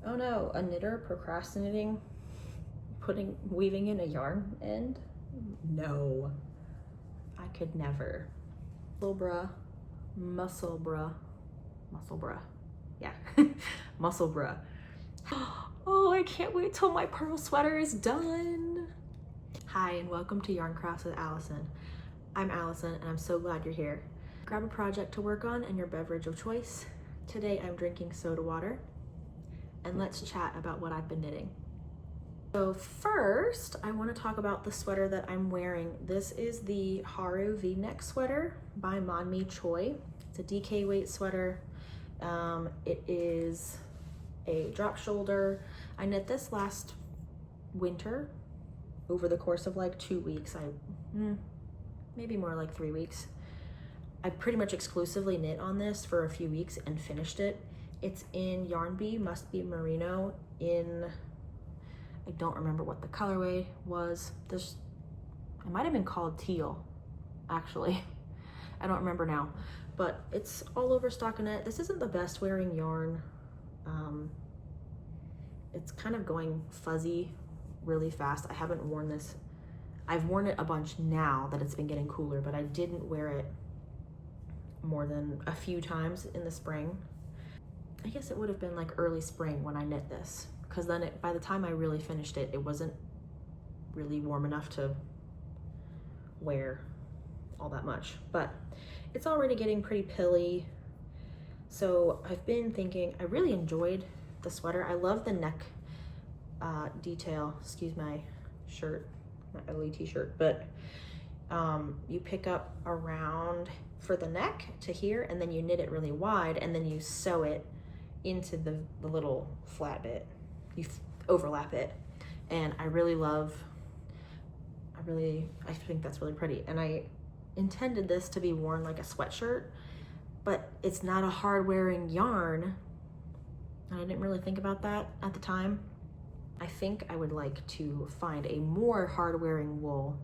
Oh no, a knitter procrastinating weaving in a yarn end? No, I could never. Musselburgh, yeah, Musselburgh. Oh, I can't wait till my pearl sweater is done. Hi, and welcome to Yarn Crafts with Allison. I'm Allison, and I'm so glad you're here. Grab a project to work on and your beverage of choice. Today I'm drinking soda water, and let's chat about what I've been knitting. So first, I want to talk about the sweater that I'm wearing. This is the Haru V-neck sweater by Manmi Choi. It's a DK weight sweater. It is a drop shoulder. I knit this last winter over the course of like 2 weeks. Maybe more like 3 weeks. I pretty much exclusively knit on this for a few weeks and finished it. It's in yarn Bee Must Be Merino in, I don't remember what the colorway was. It might have been called teal, actually. I don't remember now, but it's all over stockinette. This isn't the best wearing yarn. It's kind of going fuzzy really fast. I haven't worn this. I've worn it a bunch now that it's been getting cooler, but I didn't wear it more than a few times in the spring. I guess it would have been like early spring when I knit this, because then by the time I really finished it, it wasn't really warm enough to wear all that much, but it's already getting pretty pilly. So I've been thinking, I really enjoyed the sweater. I love the neck detail. Excuse my shirt, my ugly t-shirt, but you pick up around for the neck to here, and then you knit it really wide, and then you sew it into the little flat bit. You overlap it, and I think that's really pretty. And I intended this to be worn like a sweatshirt, but it's not a hard wearing yarn. I didn't really think about that at the time. I think I would like to find a more hard wearing wool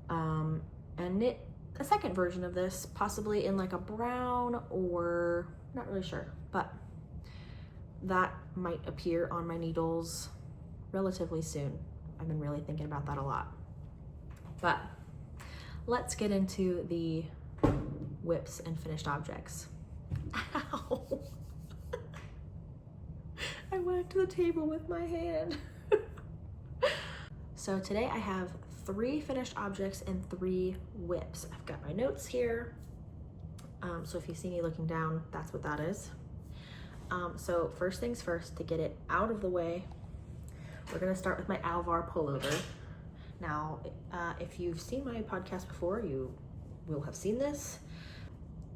and knit a second version of this, possibly in like a brown, or not really sure, but that might appear on my needles relatively soon. I've been really thinking about that a lot. But let's get into the whips and finished objects. Ow! I whacked the table with my hand. So today I have 3 finished objects and 3 whips. I've got my notes here. So if you see me looking down, that's what that is. So first things first, to get it out of the way, we're gonna start with my Alvar pullover. Now, if you've seen my podcast before, you will have seen this.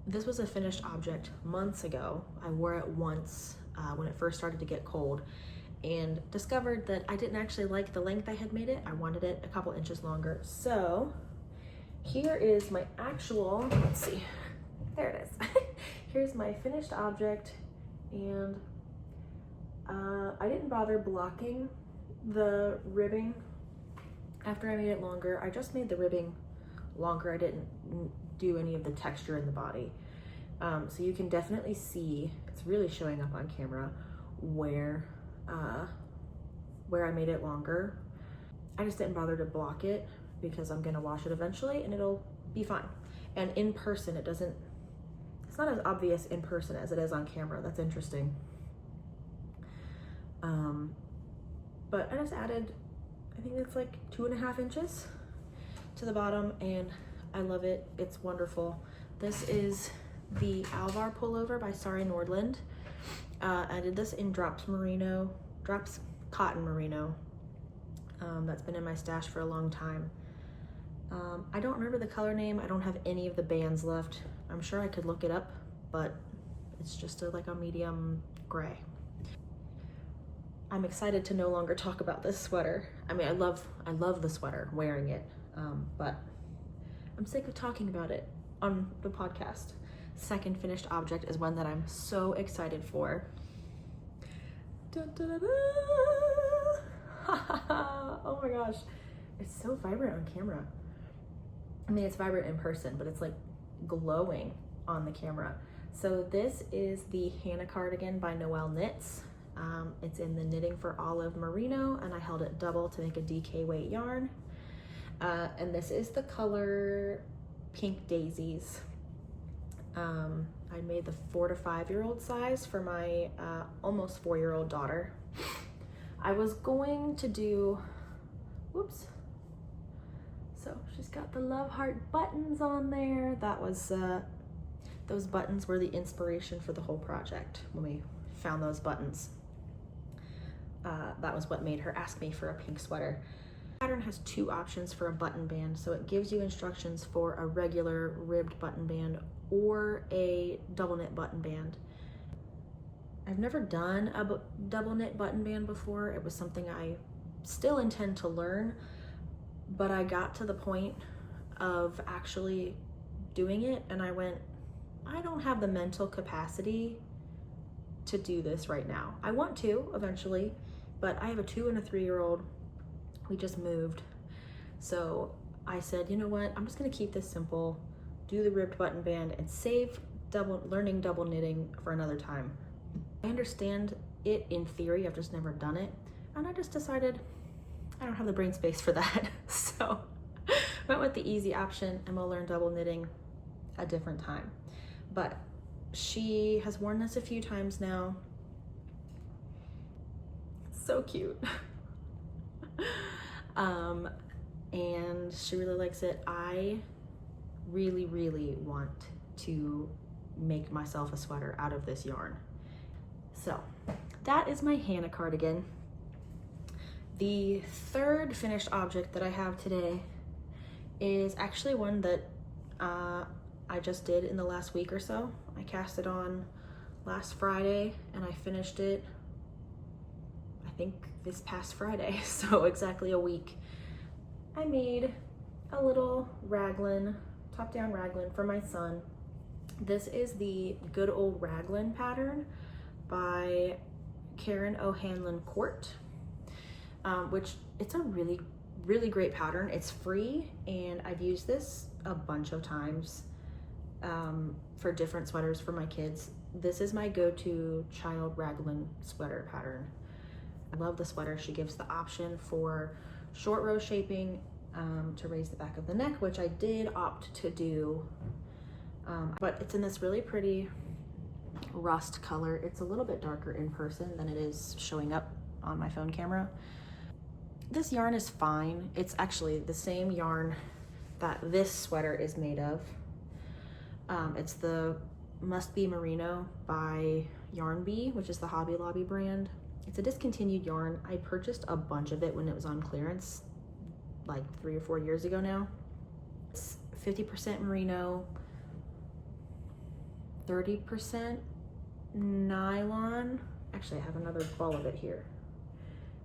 This was a finished object months ago. I wore it once when it first started to get cold, and discovered that I didn't actually like the length I had made it. I wanted it a couple inches longer. So here is my actual, let's see, there it is. Here's my finished object, and I didn't bother blocking the ribbing after I made it longer. I just made the ribbing longer. I didn't do any of the texture in the body. So you can definitely see, it's really showing up on camera, where I made it longer. I just didn't bother to block it because I'm gonna wash it eventually and it'll be fine. And in person, it's not as obvious in person as it is on camera. That's interesting. But I just added, I think it's like 2.5 inches to the bottom, and I love it. It's wonderful. This is the Alvar pullover by Sari Nordlund. I did this in Drops Cotton Merino. That's been in my stash for a long time. I don't remember the color name. I don't have any of the bands left. I'm sure I could look it up, but it's just like a medium gray. I'm excited to no longer talk about this sweater. I mean, I love the sweater, wearing it, but I'm sick of talking about it on the podcast. Second finished object is one that I'm so excited for. Dun, dun, dun, dun. Oh my gosh, it's so vibrant on camera. I mean, it's vibrant in person, but it's like glowing on the camera. So this is the Hannah cardigan by Noelle Knits. It's in the Knitting for Olive Merino, and I held it double to make a DK weight yarn. And this is the color Pink Daisies. I made the 4 to 5 year old size for my almost 4-year-old daughter. I was going to do, whoops. So she's got the love heart buttons on there. That was, those buttons were the inspiration for the whole project when we found those buttons. That was what made her ask me for a pink sweater. The pattern has 2 options for a button band, so it gives you instructions for a regular ribbed button band or a double knit button band. I've never done a double knit button band before. It was something I still intend to learn, but I got to the point of actually doing it and I went, I don't have the mental capacity to do this right now. I want to eventually, but I have a 2 and a 3-year-old. We just moved. So I said, you know what? I'm just gonna keep this simple, do the ribbed button band and save learning double knitting for another time. I understand it in theory, I've just never done it. And I just decided I don't have the brain space for that. So went with the easy option and we'll learn double knitting a different time. But she has worn this a few times now. So cute. And she really likes it. I really, really want to make myself a sweater out of this yarn. So that is my Hannah cardigan. The third finished object that I have today is actually one that I just did in the last week or so. I cast it on last Friday and I finished it, I think this past Friday, so exactly a week. I made a little raglan, top-down raglan for my son. This is the Good Old Raglan pattern by OHanlon Cohrt, which it's a really, really great pattern. It's free and I've used this a bunch of times for different sweaters for my kids. This is my go-to child raglan sweater pattern. I love the sweater. She gives the option for short row shaping to raise the back of the neck, which I did opt to do, but it's in this really pretty rust color. It's a little bit darker in person than it is showing up on my phone camera. This yarn is fine. It's actually the same yarn that this sweater is made of. It's the Must Be Merino by Yarn Bee, which is the Hobby Lobby brand. It's a discontinued yarn. I purchased a bunch of it when it was on clearance like 3 or 4 years ago now. It's 50% merino, 30% nylon. Actually, I have another ball of it here.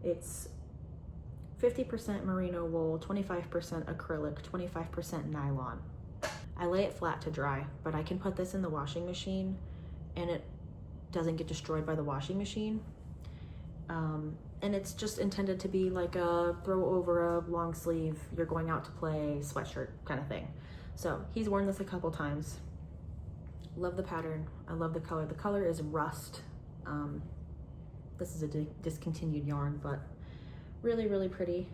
It's 50% merino wool, 25% acrylic, 25% nylon. I lay it flat to dry, but I can put this in the washing machine and it doesn't get destroyed by the washing machine. And it's just intended to be like a throw over a long sleeve, you're going out to play sweatshirt kind of thing. So he's worn this a couple times. Love the pattern. I love the color. The color is rust. This is a discontinued yarn, but really, really pretty.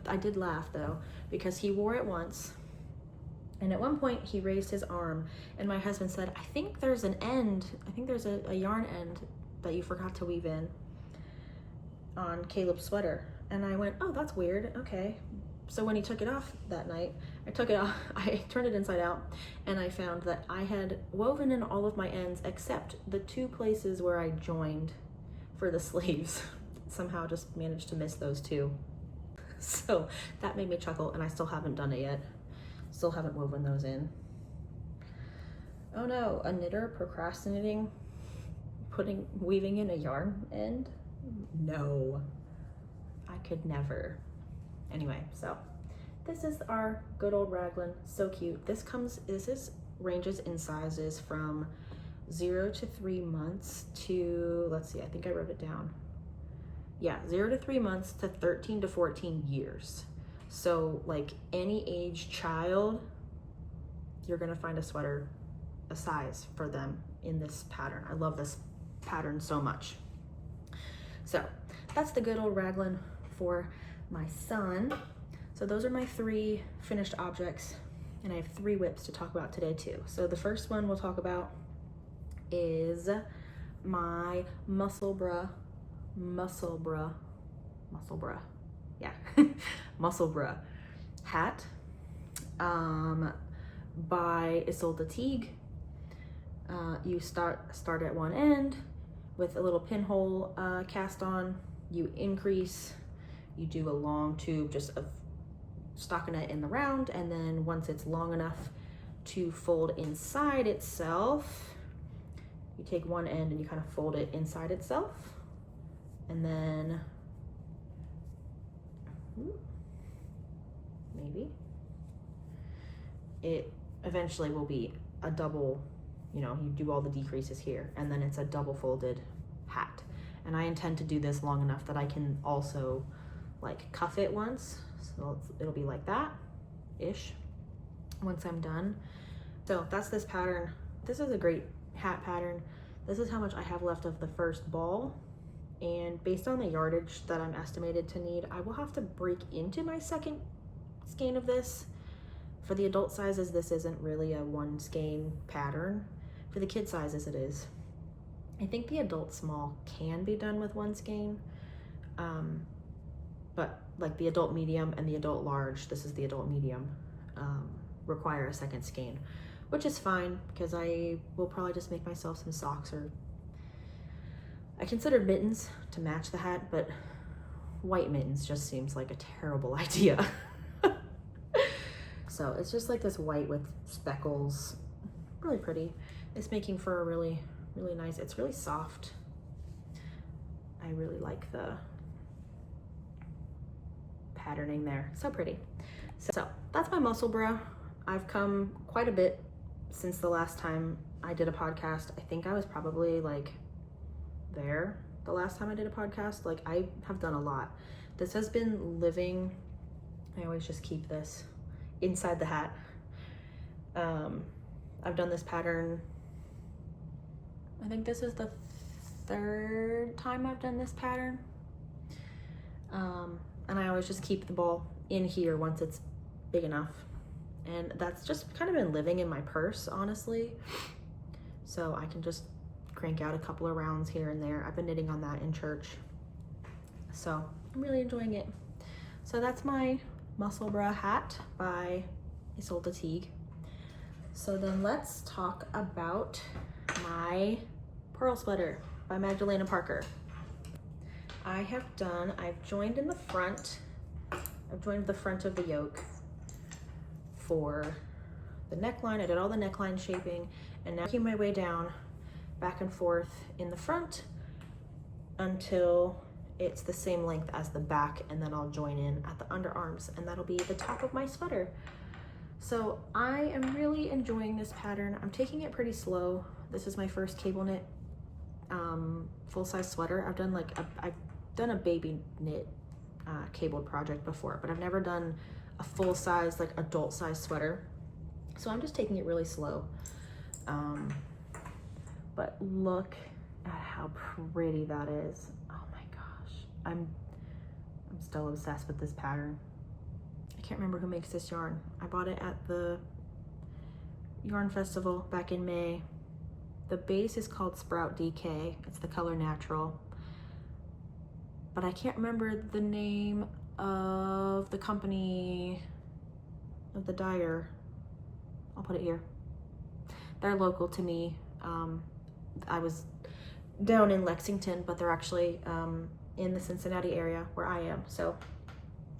I did laugh though, because he wore it once and at one point he raised his arm and my husband said, I think there's an end. I think there's a yarn end that you forgot to weave in on Caleb's sweater. And I went, oh, that's weird. Okay. So when he took it off that night, I took it off, I turned it inside out and I found that I had woven in all of my ends except the 2 places where I joined for the sleeves. Somehow just managed to miss those 2. So that made me chuckle and I still haven't done it yet. Still haven't woven those in. Oh no, a knitter procrastinating, weaving in a yarn end? No, I could never. Anyway, so this is our good old raglan. So cute. This ranges in sizes from 0 to 3 months to, let's see, I think I wrote it down. Yeah, 0 to 3 months to 13 to 14 years. So like any age child, you're gonna find a sweater, a size for them in this pattern. I love this pattern so much. So that's the good old Raglan for my son. So those are my 3 finished objects, and I have 3 whips to talk about today too. So the first one we'll talk about is my Musselburgh, yeah, Musselburgh hat by Ysolda Teague. You start at one end with a little pinhole cast on. You increase, you do a long tube just of stockinette in the round, and then once it's long enough to fold inside itself, you take one end and you kind of fold it inside itself, and then maybe it eventually will be a double, you know, you do all the decreases here, and then it's a double folded hat. And I intend to do this long enough that I can also like cuff it once, so it'll be like that ish once I'm done. So that's this pattern. This is a great hat pattern. This is how much I have left of the first ball, and based on the yardage that I'm estimated to need, I will have to break into my second skein of this. For the adult sizes, this isn't really a 1 skein pattern. For the kid sizes, it is. I think the adult small can be done with 1 skein, but like the adult medium and the adult large, this is the adult medium, require a second skein, which is fine because I will probably just make myself some socks, or I considered mittens to match the hat, but white mittens just seems like a terrible idea. So it's just like this white with speckles, really pretty. It's making for a really, really nice, it's really soft. I really like the patterning there, so pretty. So that's my Musselburgh. I've come quite a bit since the last time I did a podcast. I think I was probably like there the last time I did a podcast. Like, I have done a lot. This has been living, I always just keep this inside the hat. I've done this pattern, I think this is the 3rd time I've done this pattern. And I always just keep the ball in here once it's big enough. And that's just kind of been living in my purse, honestly. So I can just crank out a couple of rounds here and there. I've been knitting on that in church, so I'm really enjoying it. So that's my Musselburgh hat by Ysolda Teague. So then let's talk about my pearl sweater by Magdalena Parker. I've joined in the front. I've joined the front of the yoke for the neckline. I did all the neckline shaping, and now I'm working my way down back and forth in the front until it's the same length as the back, and then I'll join in at the underarms, and that'll be the top of my sweater. So I am really enjoying this pattern. I'm taking it pretty slow. This is my first cable knit full-size sweater. I've done a baby knit cabled project before, but I've never done a full-size, like adult size sweater. So I'm just taking it really slow. But look at how pretty that is. Oh my gosh. I'm still obsessed with this pattern. I can't remember who makes this yarn. I bought it at the yarn festival back in May. The base is called Sprout DK. It's the color Natural. But I can't remember the name of the company of the dyer. I'll put it here. They're local to me. I was down in Lexington, but they're actually in the Cincinnati area where I am. So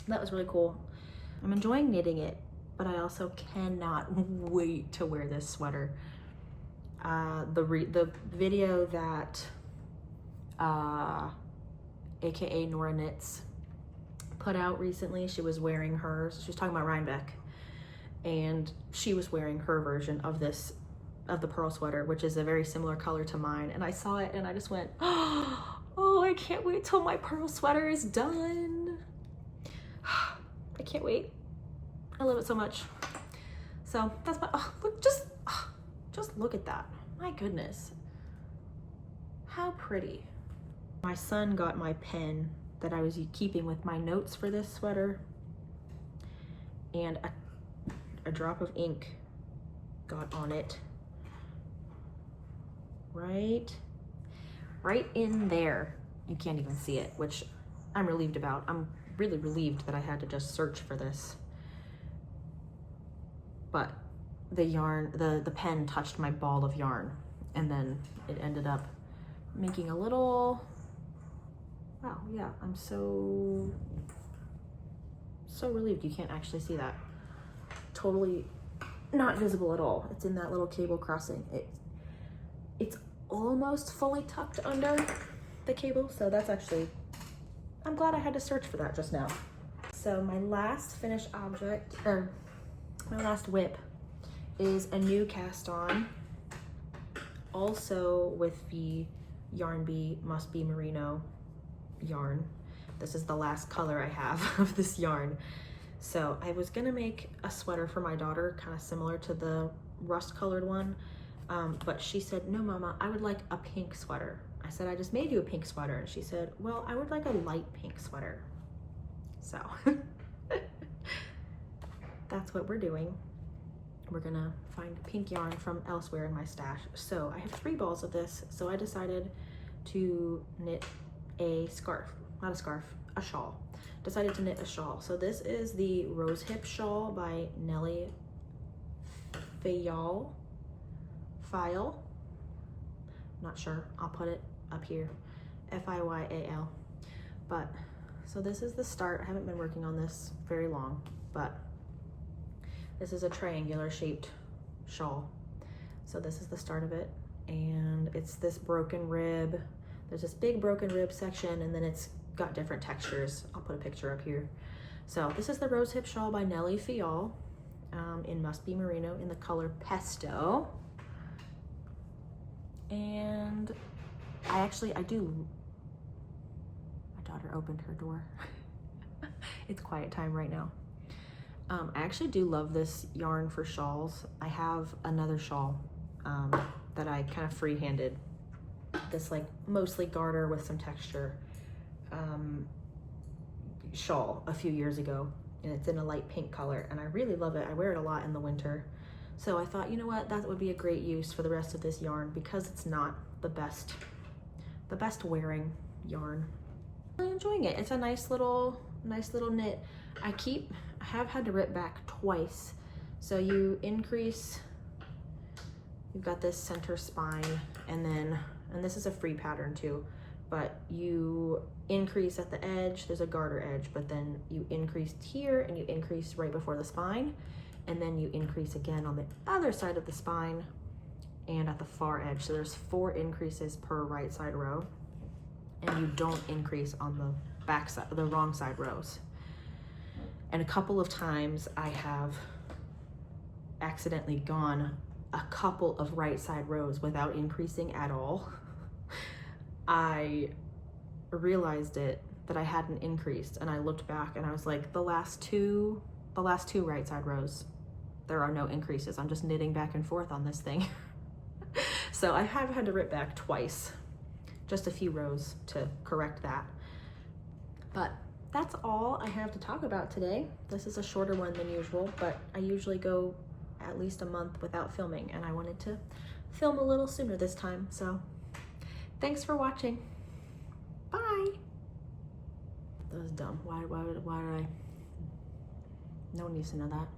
that was really cool. I'm enjoying knitting it, but I also cannot wait to wear this sweater. The video that aka Nora Knits put out recently, she was wearing hers. She was talking about Rhinebeck, and she was wearing her version of this, of the pearl sweater, which is a very similar color to mine. And I saw it and I just went, oh, I can't wait till my pearl sweater is done. I can't wait. I love it so much. So that's my, look, just look at that. My goodness. How pretty. My son got my pen that I was keeping with my notes for this sweater, and a drop of ink got on it. Right in there. You can't even see it, which I'm relieved about. I'm really relieved that I had to just search for this. But the yarn, the pen touched my ball of yarn, and then it ended up making a little, wow, yeah, I'm so relieved. You can't actually see that. Totally not visible at all. It's in that little cable crossing. It's almost fully tucked under the cable, so that's actually, I'm glad I had to search for that just now. So my last finished object, or my last whip, is a new cast on, also with the yarn Bee Must Be Merino yarn. This is the last color I have of this yarn. So I was gonna make a sweater for my daughter, kind of similar to the rust colored one, but she said, no mama, I would like a pink sweater. I said, I just made you a pink sweater. And she said, well, I would like a light pink sweater. So that's what we're doing. We're gonna find pink yarn from elsewhere in my stash. So I have 3 balls of this, so I decided to knit a scarf, not a scarf, a shawl. Decided to knit a shawl. So this is the Rosehip shawl by Nelly Fiyal. Not sure, I'll put it up here, F-I-Y-A-L. But, so this is the start. I haven't been working on this very long, but this is a triangular shaped shawl. So this is the start of it, and it's this broken rib. There's this big broken rib section, and then it's got different textures. I'll put a picture up here. So this is the Rosehip shawl by Nelly Fiyal in Must Be Merino in the color Pesto. And my daughter opened her door. It's quiet time right now. I actually do love this yarn for shawls. I have another shawl that I kind of free-handed. This like mostly garter with some texture shawl a few years ago, and it's in a light pink color, and I really love it. I wear it a lot in the winter. So I thought, you know what, that would be a great use for the rest of this yarn, because it's not the best wearing yarn. I'm really enjoying it. It's a nice little knit. I have had to rip back twice. So you increase, you've got this center spine, and this is a free pattern too, but you increase at the edge, there's a garter edge, but then you increase here and you increase right before the spine, and then you increase again on the other side of the spine and at the far edge. So there's 4 increases per right side row, and you don't increase on the back side, the wrong side rows. And a couple of times I have accidentally gone a couple of right side rows without increasing at all. I realized that I hadn't increased, and I looked back and I was like, the last two right side rows, there are no increases. I'm just knitting back and forth on this thing. So I have had to rip back twice, just a few rows to correct that. But that's all I have to talk about today. This is a shorter one than usual, but I usually go at least a month without filming, and I wanted to film a little sooner this time. So thanks for watching. Bye. That was dumb. Why did I? No one needs to know that.